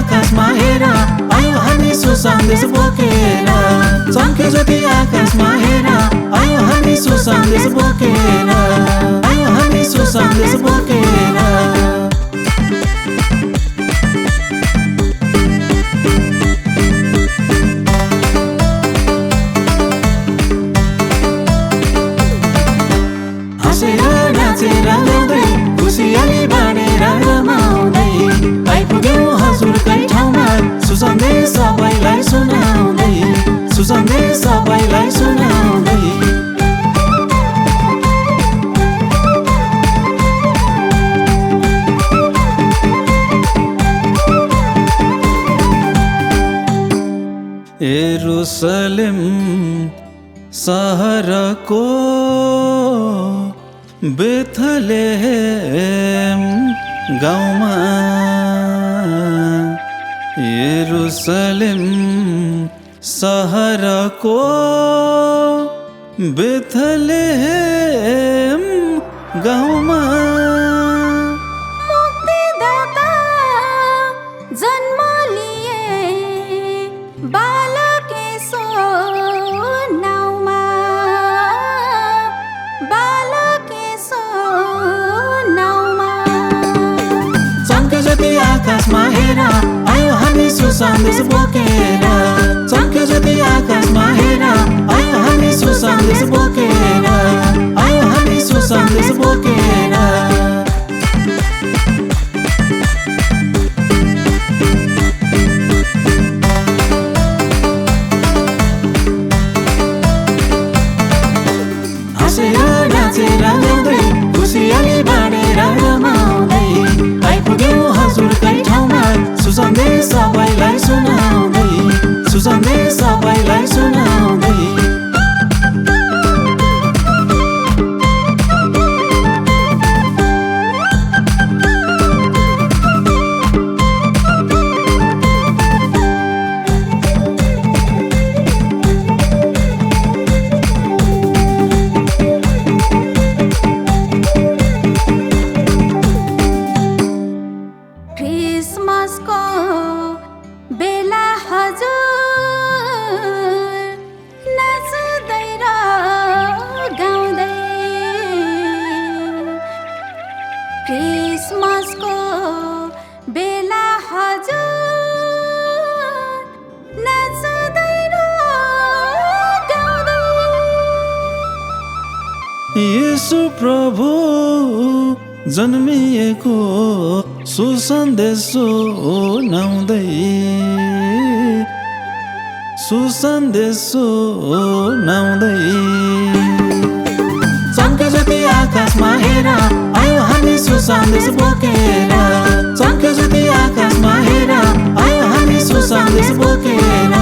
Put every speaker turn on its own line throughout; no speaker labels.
आकाशमा हेर आयो हामी सुसन्देश बोकेर चम्के ज्योति आकाशमा हेर आयो हामी सुसन्देश बोकेर आयो हामी सुसन्देश बोकेर नाचेर गाउँदै खुसियाली बाँडेर रमाउँदै आइपुग्यौँ हजुरकै ठाउँमा सुसन्देश सबैलाई सुनाउँदै सुसन्देश सबैलाई सुनाउँदै यरुशलेम सहरको बेथलेहेम गाउँमा यरुशलेम सहरको बेथलेहेम गाउँमा
मुक्तिदाता जन्म लिए बालक येशू नाउँमा बालक येशू नाउँमा
चम्के ज्योति आकाशमा हेर आयो हामी सुसन्देश बोकेर चम्के ज्योति आकाशमा हेर आयो हामी सुसन्देश बोकेर आयो हामी सुसन्देश बोकेर नाचेर गाउँदै खुसियाली बाँडेर रमाउँदै आइपुग्यौँ हजुरकै ठाउँमा सुसन्देश सबैलाई सुनाउँदै सुसन्देश सबैलाई सुनाउँदै
क्रिसमसको बेला हजुर नाच्दै र गाउँदै क्रिसमसको बेला हजुर नाच्दै र गाउँदै
येशू प्रभु जन्मिएको सुसन्देश सुनाउँदै सुसन्देश सुनाउँदै चम्के ज्योति आकाशमा हेर आयो हामी सुसन्देश बोकेर चम्के ज्योति आकाशमा हेर आयो हामी सुसन्देश बोकेर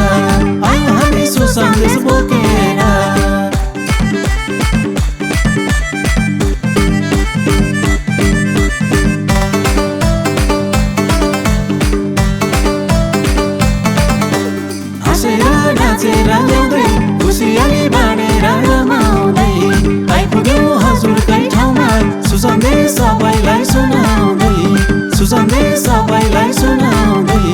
आयो हामी सुसन्देश बोकेर नाचेर गाउँदै खुसियाली बाँडेर रमाउँदै आइपुग्यौँ हजुरकै ठाउँमा सुसन्देश सबैलाई सुनाउँदै सुसन्देश सबैलाई सुनाउँदै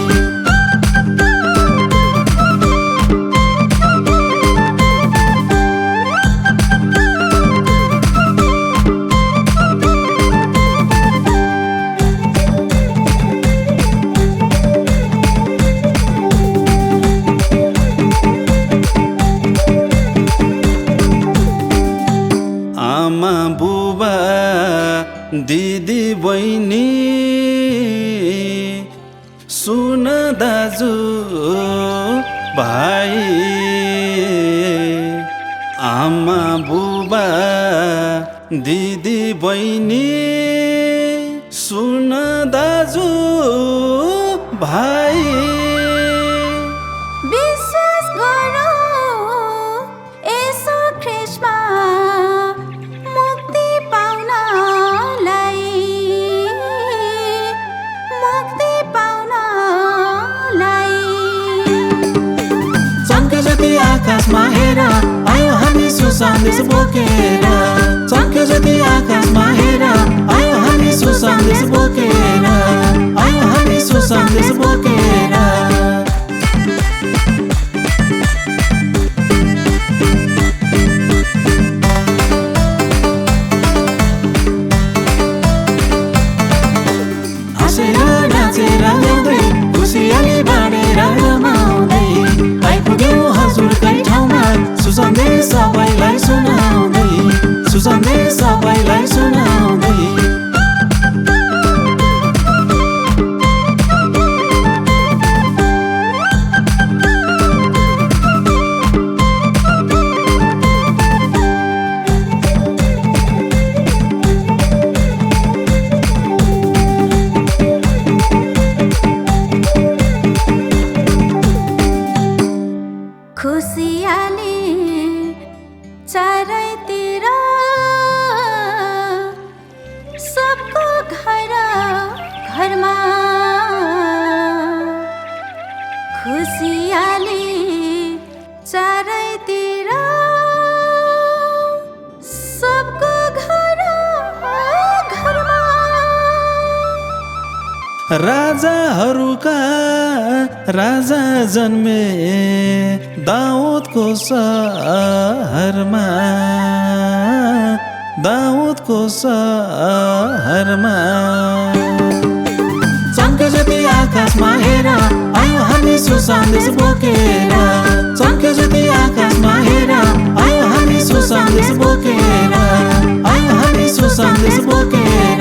आमा बुबा दिदी बहिनी सुन दाजु भाइ आमा बुबा दिदी बहिनी सुन दाजु भाइ
विश्वास गरौँ येशू ख्रीष्टमा मुक्ति पाउनलाई
चम्के ज्योति आकाशमा हेर आयो हामी सुसन्देश बोकेर चम्के ज्योति आकाशमा हेर आयो हामी सुसन्देश बोकेर आयो हामी सुसन्देश बोकेर नाचेर ल्याउँदै खुसियाली बाँडेर रमाउँदै आइपुग्यौँ हजुरकै ठाउँमा सुसन्देश सबैलाई सुनाउँदै सुसन्देश सबैलाई सुनाउँदै
खुसियाली चारैतिर सबको घर घरमा खुसियाली चारैतिर सबको घर घरमा
राजाहरूका राजा जन्मे दाउदको सहरमा दाउदको सहरमा चम्के जति आकाशमा हेर आयो हामी सुसन्देश बोकेर चम्के जति आकाशमा हेर आयो हामी सुसन्देश बोकेर आयो हामी सुसन्देश बोकेर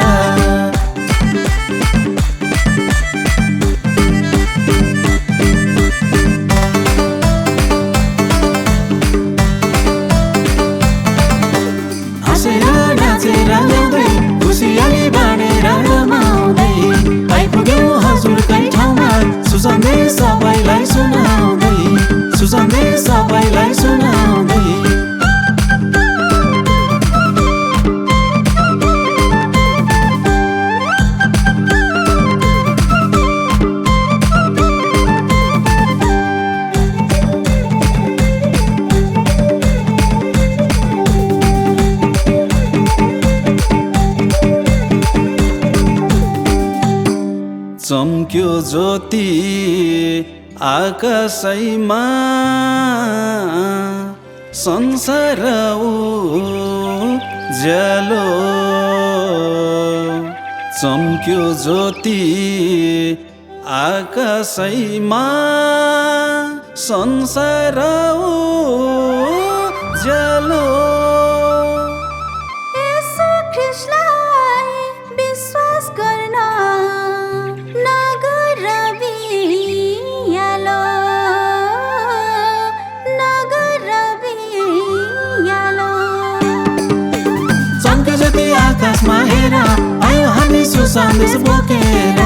नाचेर ल्याउँदै खुसियाली बाँडेर रमाउँदै आइपुग्यौँ हजुरकै ठाउँमा सुसन्देश सबैलाई सुनाउँदै सुसन्देश सबैलाई सुनाउँदै चम्क्यो ज्योति आकाशैमा संसार उज्यालो चम्क्यो ज्योति आकाशैमा संसार उज्यालो
येशू ख्रीष्टलाई विश्वास गर्न नगर बियालो
चम्के जति आकाशमा हेर आयो हामी सुसन्देश बोकेर